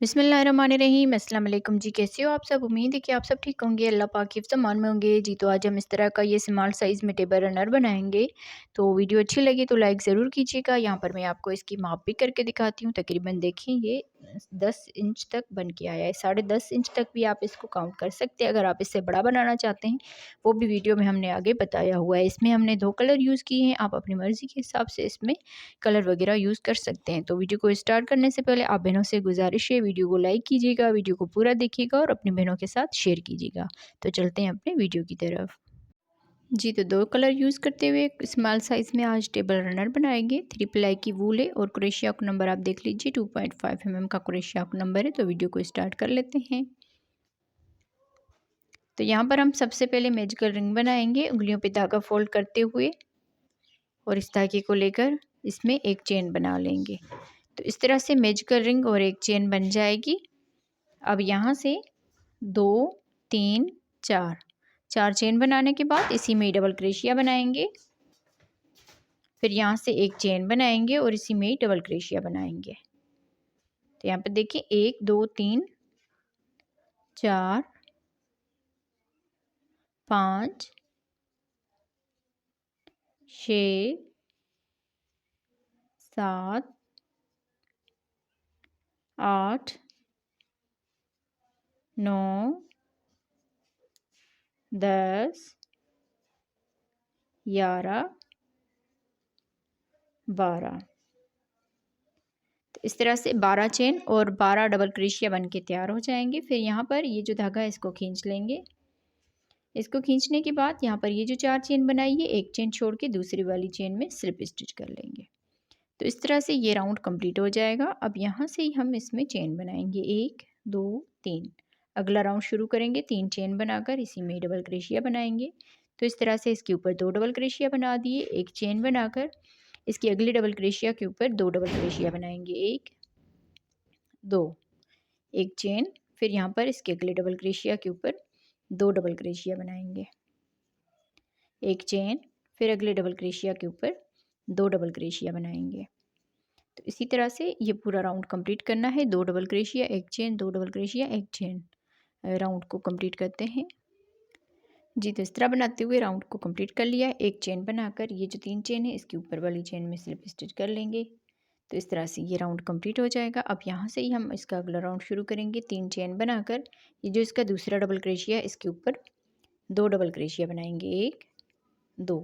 बिस्मिल्लाहिर्रहमानिर्रहीम। अस्सलाम वालेकुम जी, कैसे हो आप सब। उम्मीद है कि आप सब ठीक होंगे, अल्लाह पाक की फ़मान में होंगे जी। तो आज हम इस तरह का ये स्मॉल साइज़ में टेबल रनर बनाएंगे। तो वीडियो अच्छी लगी तो लाइक ज़रूर कीजिएगा। यहाँ पर मैं आपको इसकी माप भी करके दिखाती हूँ। तकरीबन देखें ये 10 इंच तक बन के आया है। 10.5 इंच तक भी आप इसको काउंट कर सकते हैं। अगर आप इससे बड़ा बनाना चाहते हैं वो भी वीडियो में हमने आगे बताया हुआ है। इसमें हमने 2 कलर यूज़ किए हैं। आप अपनी मर्ज़ी के हिसाब से इसमें कलर वगैरह यूज़ कर सकते हैं। तो वीडियो को स्टार्ट करने से पहले आप बहनों से गुजारिश है, वीडियो को लाइक कीजिएगा, वीडियो को पूरा देखिएगा और अपनी बहनों के साथ शेयर कीजिएगा। तो चलते हैं अपने वीडियो की तरफ। जी, तो 2 कलर यूज़ करते हुए स्मॉल साइज़ में आज टेबल रनर बनाएंगे। 3 प्लाई की वूल है और क्रोशिया का नंबर आप देख लीजिए 2.5 का क्रोशिया का नंबर है। तो वीडियो को स्टार्ट कर लेते हैं। तो यहाँ पर हम सबसे पहले मैजिकल रिंग बनाएंगे, उंगलियों पे धागा फोल्ड करते हुए और इस धागे को लेकर इसमें एक चेन बना लेंगे। तो इस तरह से मैजिकल रिंग और एक चेन बन जाएगी। अब यहाँ से 2 3 4 चेन बनाने के बाद इसी में डबल क्रोशिया बनाएंगे। फिर यहाँ से एक चेन बनाएंगे और इसी में डबल क्रोशिया बनाएंगे। तो यहाँ पर देखिए 1 2 3 4 5 6 7 8 9 10 11 12। तो इस तरह से 12 चेन और 12 डबल क्रोशिया बन के तैयार हो जाएंगे। फिर यहाँ पर ये जो धागा है इसको खींच लेंगे। इसको खींचने के बाद यहाँ पर ये जो 4 चेन बनाई है, एक चेन छोड़ के दूसरी वाली चेन में स्लिप स्टिच कर लेंगे। तो इस तरह से ये राउंड कंप्लीट हो जाएगा। अब यहाँ से ही हम इसमें चेन बनाएंगे 1 2 3। अगला राउंड शुरू करेंगे 3 चेन बनाकर, इसी में डबल क्रोशिया बनाएंगे। तो इस तरह से इसके ऊपर 2 डबल क्रोशिया बना दिए, एक चेन बनाकर इसकी अगली डबल क्रोशिया के ऊपर 2 डबल क्रोशिया बनाएंगे, 1 2, एक चेन। फिर यहाँ पर इसके अगले डबल क्रोशिया के ऊपर 2 डबल क्रोशिया बनाएंगे, एक चेन। फिर अगले डबल क्रोशिया के ऊपर 2 डबल क्रोशिया बनाएंगे। तो इसी तरह से ये पूरा राउंड कंप्लीट करना है। 2 डबल क्रोशिया, एक चेन, 2 डबल क्रोशिया, एक चेन। राउंड को कंप्लीट करते हैं जी। तो इस तरह बनाते हुए राउंड को कंप्लीट कर लिया। एक चेन बनाकर ये जो 3 चेन है इसके ऊपर वाली चेन में स्लिप स्टिच कर लेंगे। तो इस तरह से ये राउंड कंप्लीट हो जाएगा। अब यहाँ से ही हम इसका अगला राउंड शुरू करेंगे। 3 चेन बनाकर ये जो इसका दूसरा डबल क्रोशिया है इसके ऊपर 2 डबल क्रोशिया बनाएंगे, 1 2।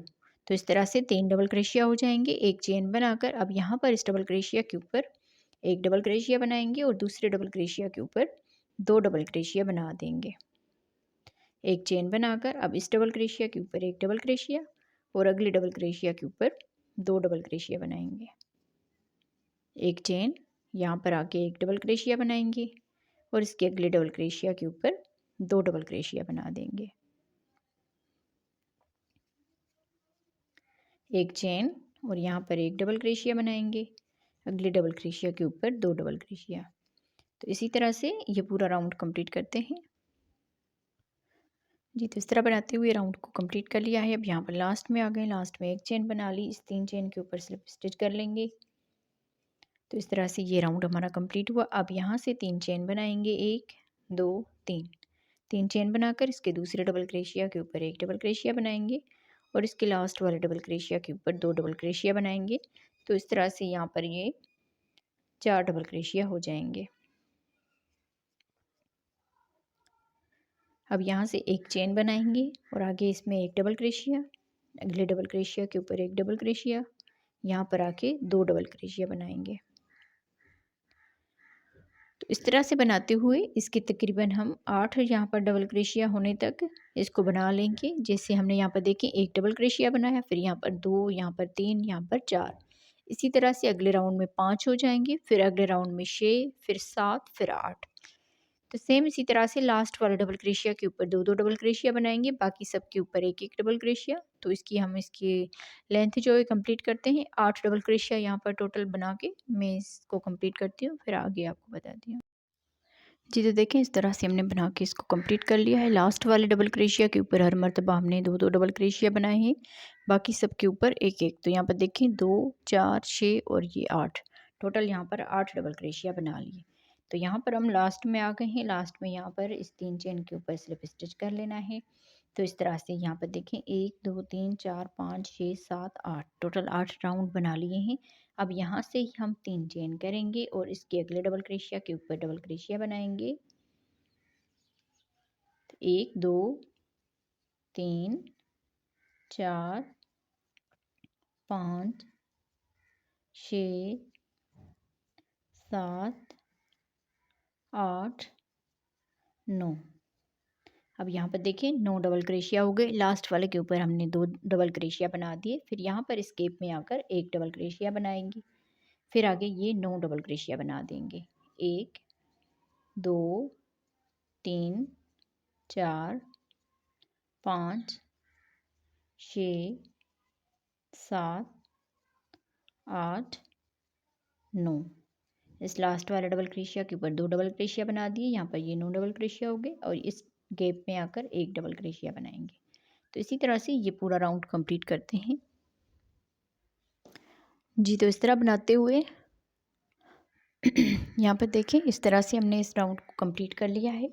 तो इस तरह से 3 डबल क्रोशिया हो जाएंगे, एक चेन बनाकर। अब यहाँ पर इस डबल क्रोशिया के ऊपर एक डबल क्रोशिया बनाएंगे और दूसरे डबल क्रोशिया के ऊपर 2 डबल क्रोशिया बना देंगे, एक चेन बनाकर। अब इस डबल क्रोशिया के ऊपर एक डबल क्रोशिया और अगले डबल क्रोशिया के ऊपर 2 डबल क्रोशिया बनाएंगे, एक चेन। यहाँ पर आके एक डबल क्रोशिया बनाएंगे और इसके अगले डबल क्रोशिया के ऊपर 2 डबल क्रोशिया बना देंगे, एक चेन। और यहाँ पर एक डबल क्रोशिया बनाएंगे, अगले डबल क्रोशिया के ऊपर 2 डबल क्रोशिया। तो इसी तरह से ये पूरा राउंड कंप्लीट करते हैं जी। तो इस तरह बनाते हुए राउंड को कंप्लीट कर लिया है। अब यहाँ पर लास्ट में आ गए, लास्ट में एक चेन बना ली, इस 3 चेन के ऊपर स्लिप स्टिच कर लेंगे। तो इस तरह से ये राउंड हमारा कंप्लीट हुआ। अब यहाँ से 3 चेन बनाएंगे, 1 2 3। 3 चेन बनाकर इसके दूसरे डबल क्रोशिया के ऊपर एक डबल क्रोशिया बनाएंगे और इसके लास्ट वाले डबल क्रोशिया के ऊपर 2 डबल क्रोशिया बनाएंगे। तो इस तरह से यहाँ पर ये 4 डबल क्रोशिया हो जाएंगे। अब यहाँ से एक चेन बनाएंगे और आगे इसमें एक डबल क्रोशिया, अगले डबल क्रोशिया के ऊपर एक डबल क्रोशिया, यहाँ पर आके 2 डबल क्रोशिया बनाएंगे। तो इस तरह से बनाते हुए इसके तकरीबन हम 8 यहाँ पर डबल क्रोशिया होने तक इसको बना लेंगे। जैसे हमने यहाँ पर देखें एक डबल क्रोशिया बनाया, फिर यहाँ पर 2, यहाँ पर 3, यहाँ पर 4। इसी तरह से अगले राउंड में 5 हो जाएंगे, फिर अगले राउंड में 6, फिर 7, फिर 8। तो सेम इसी तरह से लास्ट वाले डबल क्रोशिया के ऊपर 2 2 डबल क्रोशिया बनाएंगे, बाकी सब के ऊपर एक एक डबल क्रोशिया। तो इसकी लेंथ जो है कंप्लीट करते हैं। 8 डबल क्रोशिया यहाँ पर टोटल बना के मैं इसको कंप्लीट करती हूँ, फिर आगे आपको बताती हूँ जी। तो देखें इस तरह से हमने बना के इसको कंप्लीट कर लिया है। लास्ट वाले डबल क्रोशिया के ऊपर हर मर्तबा हमने 2 2 डबल क्रोशिया बनाए हैं, बाकी सब के ऊपर एक एक। तो यहाँ पर देखें 2 4 6 और ये 8, टोटल यहाँ पर 8 डबल क्रोशिया बना लिए। तो यहाँ पर हम लास्ट में आ गए हैं। लास्ट में यहाँ पर इस 3 चेन के ऊपर स्लिप स्टिच कर लेना है। तो इस तरह से यहाँ पर देखें 1 2 3 4 5 6 7 8 टोटल 8 राउंड बना लिए हैं। अब यहाँ से हम 3 चेन करेंगे और इसके अगले डबल क्रोशिया के ऊपर डबल क्रोशिया बनाएंगे। तो 1 2 3 4 5 6 7 8 9। अब यहाँ पर देखिए 9 डबल क्रोशिया हो गए। लास्ट वाले के ऊपर हमने 2 डबल क्रोशिया बना दिए। फिर यहाँ पर इस गैप में आकर एक डबल क्रोशिया बनाएंगे। फिर आगे ये 9 डबल क्रोशिया बना देंगे। 1 2 3 4 5 6 7 8 9। इस लास्ट वाले डबल क्रोशिया के ऊपर 2 डबल क्रोशिया बना दिए। यहाँ पर ये 9 डबल क्रोशिया हो गए और इस गैप में आकर एक डबल क्रोशिया बनाएंगे। तो इसी तरह से ये पूरा राउंड कंप्लीट करते हैं जी। तो इस तरह बनाते हुए यहाँ पर देखें इस तरह से हमने इस राउंड को कंप्लीट कर लिया है।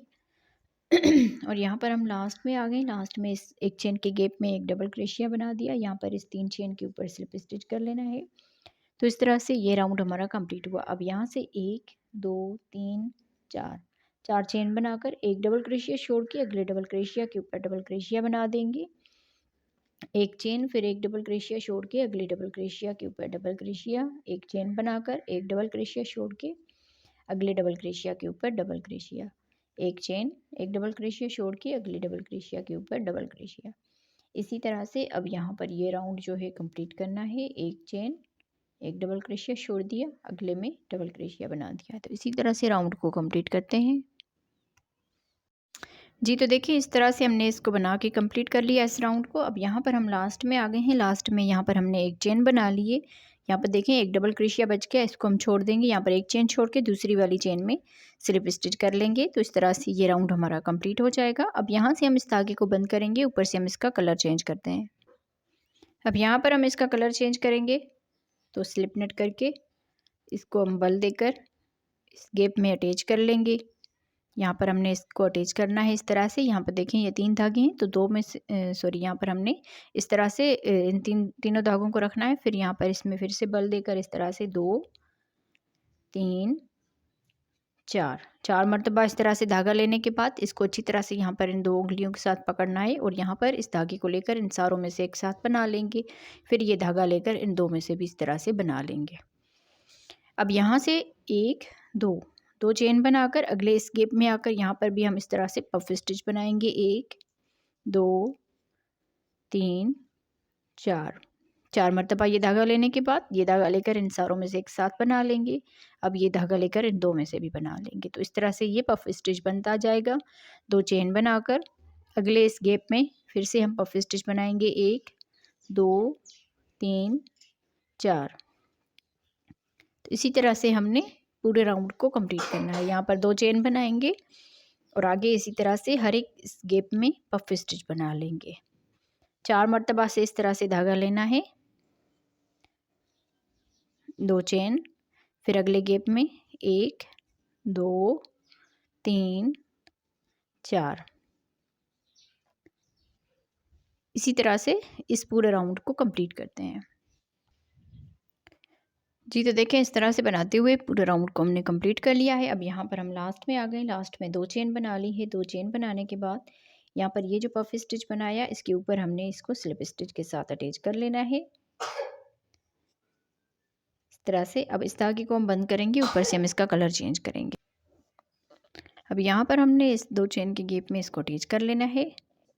और यहाँ पर हम लास्ट में आ गए। लास्ट में इस एक चेन के गैप में एक डबल क्रोशिया बना दिया। यहाँ पर इस 3 चेन के ऊपर स्लिप स्टिच कर लेना है। तो इस तरह से ये राउंड हमारा कंप्लीट हुआ। अब यहाँ से 1 2 3 4 चेन बनाकर एक डबल क्रोशिया छोड़ के अगले डबल क्रोशिया के ऊपर डबल क्रोशिया बना देंगे। एक चेन फिर एक डबल क्रोशिया छोड़ के अगले डबल क्रोशिया के ऊपर डबल क्रोशिया, एक चेन बनाकर एक डबल क्रोशिया छोड़ के अगले डबल क्रोशिया के ऊपर डबल क्रोशिया, एक चेन एक डबल क्रोशिया छोड़ के अगले डबल क्रोशिया के ऊपर डबल क्रोशिया। इसी तरह से अब यहाँ पर ये राउंड जो है कंप्लीट करना है। एक चेन एक डबल क्रोशिया छोड़ दिया, अगले में डबल क्रोशिया बना दिया। तो इसी तरह से राउंड को कंप्लीट करते हैं जी। तो देखिए इस तरह से हमने इसको बना के कंप्लीट कर लिया इस राउंड को। अब यहाँ पर हम लास्ट में आ गए हैं। लास्ट में यहाँ पर हमने एक चेन बना लिए। यहाँ पर देखें एक डबल क्रोशिया बच गया, इसको हम छोड़ देंगे। यहाँ पर एक चेन छोड़ के दूसरी वाली चेन में स्लिप स्टिच कर लेंगे। तो इस तरह से ये राउंड हमारा कंप्लीट हो जाएगा। अब यहाँ से हम इस धागे को बंद करेंगे, ऊपर से हम इसका कलर चेंज करते हैं। अब यहाँ पर हम इसका कलर चेंज करेंगे तो स्लिप नेट करके इसको हम बल देकर इस गैप में अटैच कर लेंगे। यहाँ पर हमने इसको अटैच करना है इस तरह से। यहाँ पर देखें ये 3 धागे हैं तो 2 में से सॉरी यहाँ पर हमने इस तरह से इन तीनों धागों को रखना है। फिर यहाँ पर इसमें फिर से बल देकर इस तरह से 2 3 4 मरतबा इस तरह से धागा लेने के बाद इसको अच्छी तरह से यहाँ पर इन 2 उंगलियों के साथ पकड़ना है और यहाँ पर इस धागे को लेकर इन सारों में से एक साथ बना लेंगे। फिर ये धागा लेकर इन 2 में से भी इस तरह से बना लेंगे। अब यहाँ से 1 2 चेन बनाकर अगले इस गैप में आकर यहाँ पर भी हम इस तरह से पफ स्टिच बनाएंगे। 1 2 3 4 मरतबा ये धागा लेने के बाद ये धागा लेकर इन सारों में से एक साथ बना लेंगे। अब ये धागा लेकर इन 2 में से भी बना लेंगे। तो इस तरह से ये पफ स्टिच बनता जाएगा। 2 चेन बनाकर अगले इस गैप में फिर से हम पफ स्टिच बनाएंगे। 1 2 3 4। तो इसी तरह से हमने पूरे राउंड को कंप्लीट करना है। यहाँ पर 2 चेन बनाएंगे और आगे इसी तरह से हर एक इस गैप में पफ स्टिच बना लेंगे। 4 मरतबा से इस तरह से धागा लेना है, 2 चेन, फिर अगले गैप में 1 2 3 4। इसी तरह से इस पूरे राउंड को कंप्लीट करते हैं जी। तो देखें इस तरह से बनाते हुए पूरे राउंड को हमने कंप्लीट कर लिया है। अब यहाँ पर हम लास्ट में आ गए। लास्ट में 2 चेन बना ली है। 2 चेन बनाने के बाद यहाँ पर ये जो पफ स्टिच बनाया इसके ऊपर हमने इसको स्लिप स्टिच के साथ अटैच कर लेना है इस तरह से। अब इस धागे को हम बंद करेंगे, ऊपर से हम इसका कलर चेंज करेंगे। अब यहाँ पर हमने इस 2 चेन के गैप में इसको अटैच कर लेना है।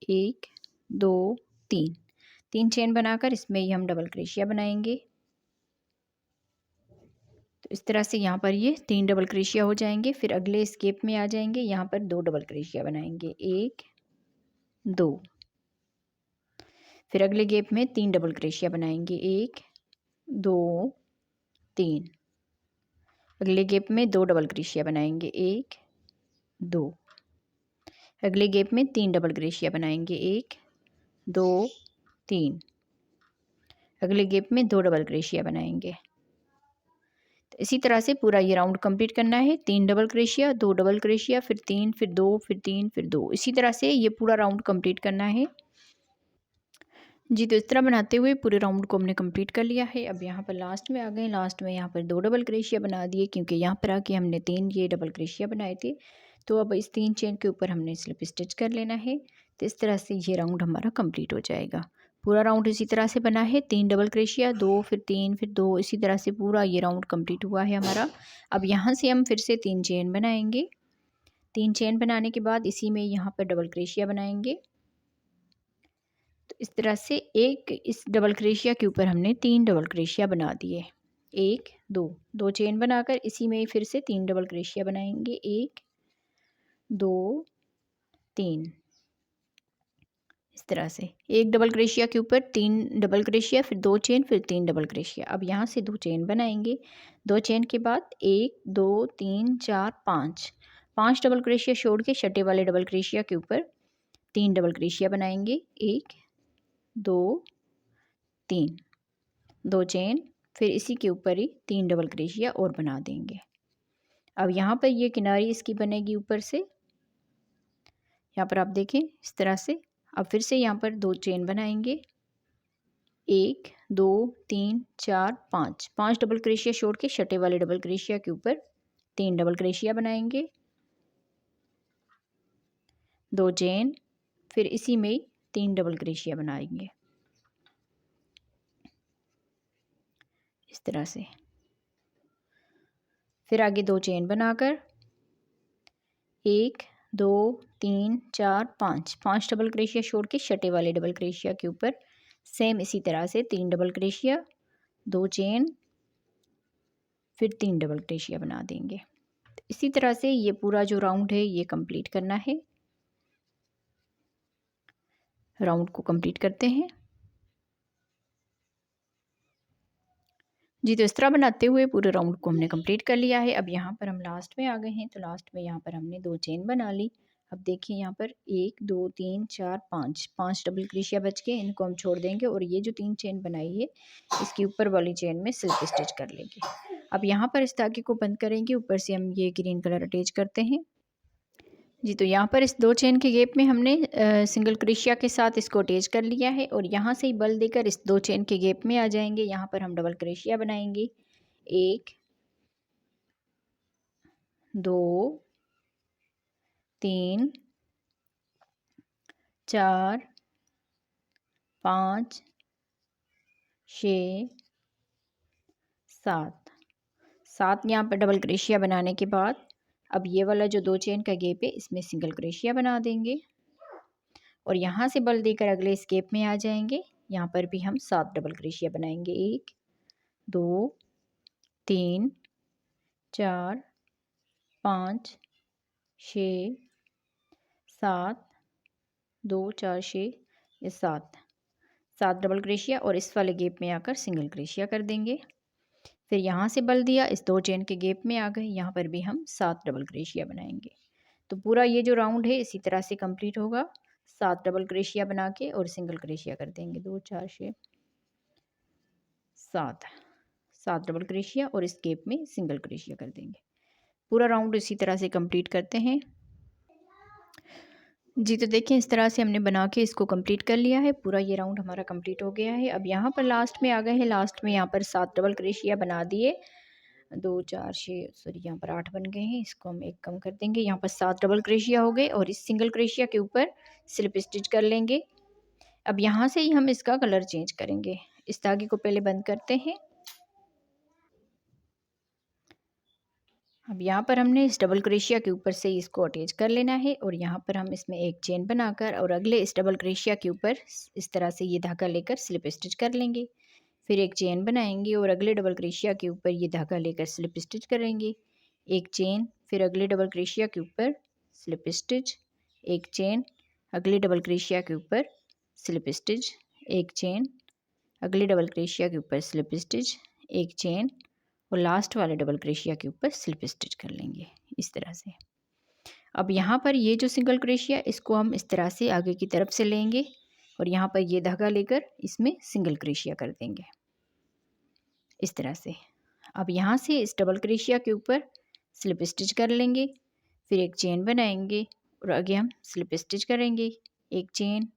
1 2 3 चेन बनाकर इसमें ही हम डबल क्रोशिया बनाएंगे। तो इस तरह से यहाँ पर ये 3 डबल क्रोशिया हो जाएंगे। फिर अगले इस गैप में आ जाएंगे, यहाँ पर 2 डबल क्रोशिया बनाएंगे। 1 2। फिर अगले गैप में 3 डबल क्रोशिया बनाएंगे। 1 2 3। अगले गैप में 2 डबल क्रोशिया बनाएंगे। 1 2। अगले गैप में 3 डबल क्रोशिया बनाएंगे। 1 2 3। अगले गैप में 2 डबल क्रोशिया बनाएंगे। तो इसी तरह से पूरा ये राउंड कंप्लीट करना है। 3 डबल क्रोशिया, 2 डबल क्रोशिया, फिर 3, फिर 2, फिर 3, फिर 2, इसी तरह से ये पूरा राउंड कंप्लीट करना है। जी, तो इस तरह बनाते हुए पूरे राउंड को हमने कंप्लीट कर लिया है। अब यहाँ पर लास्ट में आ गए। लास्ट में यहाँ पर 2 डबल क्रोशिया बना दिए, क्योंकि यहाँ पर आके हमने 3 ये डबल क्रोशिया बनाए थे। तो अब इस 3 चेन के ऊपर हमने स्लिप स्टिच कर लेना है। तो इस तरह से ये राउंड हमारा कंप्लीट हो जाएगा। पूरा राउंड इसी तरह से बना है। 3 डबल क्रोशिया, 2, फिर 3, फिर 2, इसी तरह से पूरा ये राउंड कंप्लीट हुआ है हमारा। अब यहाँ से हम फिर से 3 चेन बनाएंगे। 3 चेन बनाने के बाद इसी में यहाँ पर डबल क्रोशिया बनाएंगे। तो इस तरह से एक इस डबल क्रोशिया के ऊपर हमने 3 डबल क्रोशिया बना दिए। 1, 2 चेन बनाकर इसी में फिर से 3 डबल क्रोशिया बनाएंगे। 1, 2, 3, इस तरह से एक डबल क्रोशिया के ऊपर 3 डबल क्रोशिया, फिर 2 चेन, फिर 3 डबल क्रोशिया। अब यहाँ से 2 चेन बनाएंगे। 2 चेन के बाद 1, 2, 3, 4, 5 डबल क्रोशिया छोड़ के छठे वाले डबल क्रोशिया के ऊपर 3 डबल क्रोशिया बनाएंगे। 1, 2, 3, 2 चेन, फिर इसी के ऊपर ही 3 डबल क्रोशिया और बना देंगे। अब यहाँ पर ये किनारी इसकी बनेगी ऊपर से, यहाँ पर आप देखें इस तरह से। अब फिर से यहाँ पर 2 चेन बनाएंगे। 1, 2, 3, 4, 5 डबल क्रोशिया छोड़ के छठे वाले डबल क्रोशिया के ऊपर 3 डबल क्रोशिया बनाएंगे। 2 चेन, फिर इसी में 3 डबल क्रोशिया बनाएंगे इस तरह से। फिर आगे 2 चेन बनाकर 1, 2, 3, 4, 5 डबल क्रोशिया छोड़ के छठे वाले डबल क्रोशिया के ऊपर सेम इसी तरह से 3 डबल क्रोशिया, 2 चेन, फिर 3 डबल क्रोशिया बना देंगे। इसी तरह से ये पूरा जो राउंड है ये कंप्लीट करना है। राउंड को कंप्लीट करते हैं। जी, तो इस तरह बनाते हुए पूरे राउंड को हमने कंप्लीट कर लिया है। अब यहाँ पर हम लास्ट में आ गए हैं। तो लास्ट में यहाँ पर हमने 2 चेन बना ली। अब देखिए यहाँ पर 1, 2, 3, 4, 5 डबल क्रोशिया बच के, इनको हम छोड़ देंगे और ये जो 3 चेन बनाई है इसकी ऊपर वाली चेन में स्लिप स्टिच कर लेंगे। अब यहाँ पर इस धागे को बंद करेंगे। ऊपर से हम ये ग्रीन कलर अटैच करते हैं। जी, तो यहाँ पर इस 2 चेन के गैप में हमने सिंगल क्रोशिया के साथ इसको अटैच कर लिया है और यहाँ से ही बल देकर इस 2 चेन के गैप में आ जाएंगे। यहाँ पर हम डबल क्रोशिया बनाएंगे। 1, 2, 3, 4, 5, 6, 7 यहाँ पर डबल क्रोशिया बनाने के बाद अब ये वाला जो 2 चेन का गैप है इसमें सिंगल क्रोशिया बना देंगे और यहाँ से बल देकर अगले इस गैप में आ जाएंगे। यहाँ पर भी हम 7 डबल क्रोशिया बनाएंगे। 1, 2, 3, 4, 5, 6, 7, 2, 4, 6, ये 7 डबल क्रोशिया और इस वाले गैप में आकर सिंगल क्रोशिया कर देंगे। फिर यहाँ से बल दिया, इस 2 चेन के गैप में आ गए। यहाँ पर भी हम 7 डबल क्रोशिया बनाएंगे। तो पूरा ये जो राउंड है इसी तरह से कंप्लीट होगा। 7 डबल क्रोशिया बना के और सिंगल क्रोशिया कर देंगे। 2, 4, 6, 7 डबल क्रोशिया और इस गैप में सिंगल क्रोशिया कर देंगे। पूरा राउंड इसी तरह से कंप्लीट करते हैं। जी, तो देखिए इस तरह से हमने बना के इसको कंप्लीट कर लिया है। पूरा ये राउंड हमारा कंप्लीट हो गया है। अब यहाँ पर लास्ट में आ गए हैं। लास्ट में यहाँ पर 7 डबल क्रोशिया बना दिए। 2, 4, 6, सॉरी यहाँ पर 8 बन गए हैं। इसको हम 1 कम कर देंगे। यहाँ पर 7 डबल क्रोशिया हो गए और इस सिंगल क्रोशिया के ऊपर स्लिप स्टिच कर लेंगे। अब यहाँ से ही हम इसका कलर चेंज करेंगे। इस धागे को पहले बंद करते हैं। अब यहाँ पर हमने इस डबल क्रोशिया के ऊपर से इसको अटैच कर लेना है और यहाँ पर हम इसमें एक चेन बनाकर और अगले इस डबल क्रोशिया के ऊपर इस तरह से ये धागा लेकर स्लिप स्टिच कर लेंगे। फिर एक चेन बनाएंगे और अगले डबल क्रोशिया के ऊपर ये धागा लेकर स्लिप स्टिच करेंगे। एक चेन, फिर अगले डबल क्रोशिया के ऊपर स्लिप स्टिच, एक चेन, अगले डबल क्रोशिया के ऊपर स्लिप स्टिच, एक चेन, अगले डबल क्रोशिया के ऊपर स्लिप स्टिच, एक चेन और लास्ट वाले डबल क्रोशिया के ऊपर स्लिप स्टिच कर लेंगे इस तरह से। अब यहाँ पर ये जो सिंगल क्रोशिया इसको हम इस तरह से आगे की तरफ से लेंगे और यहाँ पर ये धागा लेकर इसमें सिंगल क्रोशिया कर देंगे इस तरह से। अब यहाँ से इस डबल क्रोशिया के ऊपर स्लिप स्टिच कर लेंगे, फिर एक चेन बनाएंगे और आगे हम स्लिप स्टिच करेंगे। एक चेन,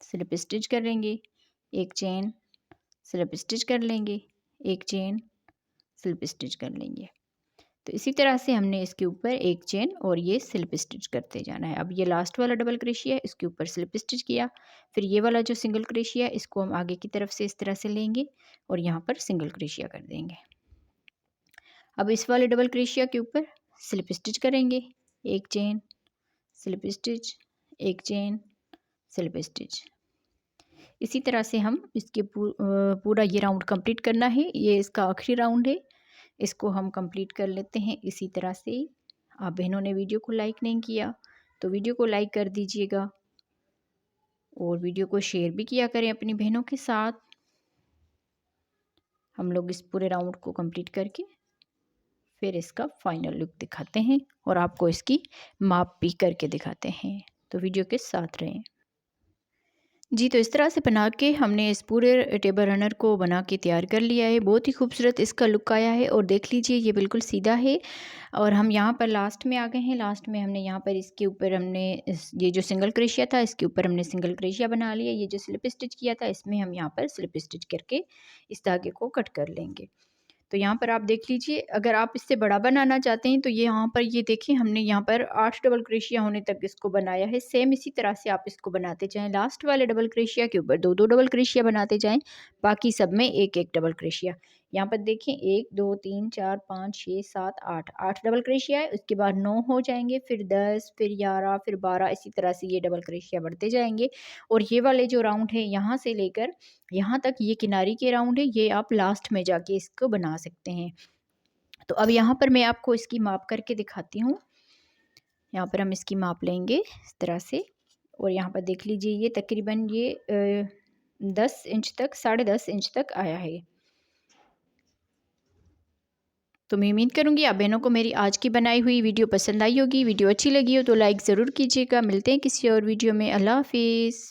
स्लिप स्टिच करेंगे, एक चेन, स्लिप स्टिच कर लेंगे, एक चेन, स्लिप स्टिच कर लेंगे। तो इसी तरह से हमने इसके ऊपर एक चेन और ये स्लिप स्टिच करते जाना है। अब ये लास्ट वाला डबल क्रोशिया है, इसके ऊपर स्लिप स्टिच किया, फिर ये वाला जो सिंगल क्रोशिया है इसको हम आगे की तरफ से इस तरह से लेंगे और यहाँ पर सिंगल क्रोशिया कर देंगे। अब इस वाले डबल क्रोशिया के ऊपर स्लिप स्टिच करेंगे, एक चेन, स्लिप स्टिच, एक चेन, स्लिप स्टिच। इसी तरह से हम इसके पूरा ये राउंड कंप्लीट करना है। ये इसका आखिरी राउंड है, इसको हम कंप्लीट कर लेते हैं इसी तरह से। आप बहनों ने वीडियो को लाइक नहीं किया तो वीडियो को लाइक कर दीजिएगा और वीडियो को शेयर भी किया करें अपनी बहनों के साथ। हम लोग इस पूरे राउंड को कंप्लीट करके फिर इसका फाइनल लुक दिखाते हैं और आपको इसकी माप भी करके दिखाते हैं, तो वीडियो के साथ रहें। जी, तो इस तरह से बना के हमने इस पूरे टेबल रनर को बना के तैयार कर लिया है। बहुत ही खूबसूरत इसका लुक आया है और देख लीजिए ये बिल्कुल सीधा है। और हम यहाँ पर लास्ट में आ गए हैं। लास्ट में हमने यहाँ पर इसके ऊपर हमने ये जो सिंगल क्रोशिया था इसके ऊपर हमने सिंगल क्रोशिया बना लिया। ये जो स्लिप स्टिच किया था इसमें हम यहाँ पर स्लिप स्टिच करके इस धागे को कट कर लेंगे। तो यहाँ पर आप देख लीजिए, अगर आप इससे बड़ा बनाना चाहते हैं तो ये यहाँ पर ये देखिए हमने यहाँ पर 8 डबल क्रोशिया होने तक इसको बनाया है। सेम इसी तरह से आप इसको बनाते जाएं। लास्ट वाले डबल क्रोशिया के ऊपर 2-2 डबल क्रोशिया बनाते जाएं, बाकी सब में 1-1 डबल क्रोशिया। यहाँ पर देखिए 1 2 3 4 5 6 7 8 डबल क्रोशिया है। उसके बाद 9 हो जाएंगे, फिर 10, फिर 11, फिर 12, इसी तरह से ये डबल क्रोशिया बढ़ते जाएंगे। और ये वाले जो राउंड है यहाँ से लेकर यहाँ तक ये किनारी के राउंड है, ये आप लास्ट में जाके इसको बना सकते हैं। तो अब यहाँ पर मैं आपको इसकी माप करके दिखाती हूँ। यहाँ पर हम इसकी माप लेंगे इस तरह से और यहाँ पर देख लीजिए ये तकरीबन ये 10 इंच तक, 10.5 इंच तक आया है। तो मैं उम्मीद करूँगी आप बहनों को मेरी आज की बनाई हुई वीडियो पसंद आई होगी। वीडियो अच्छी लगी हो तो लाइक ज़रूर कीजिएगा। मिलते हैं किसी और वीडियो में। अल्लाह हाफिज़।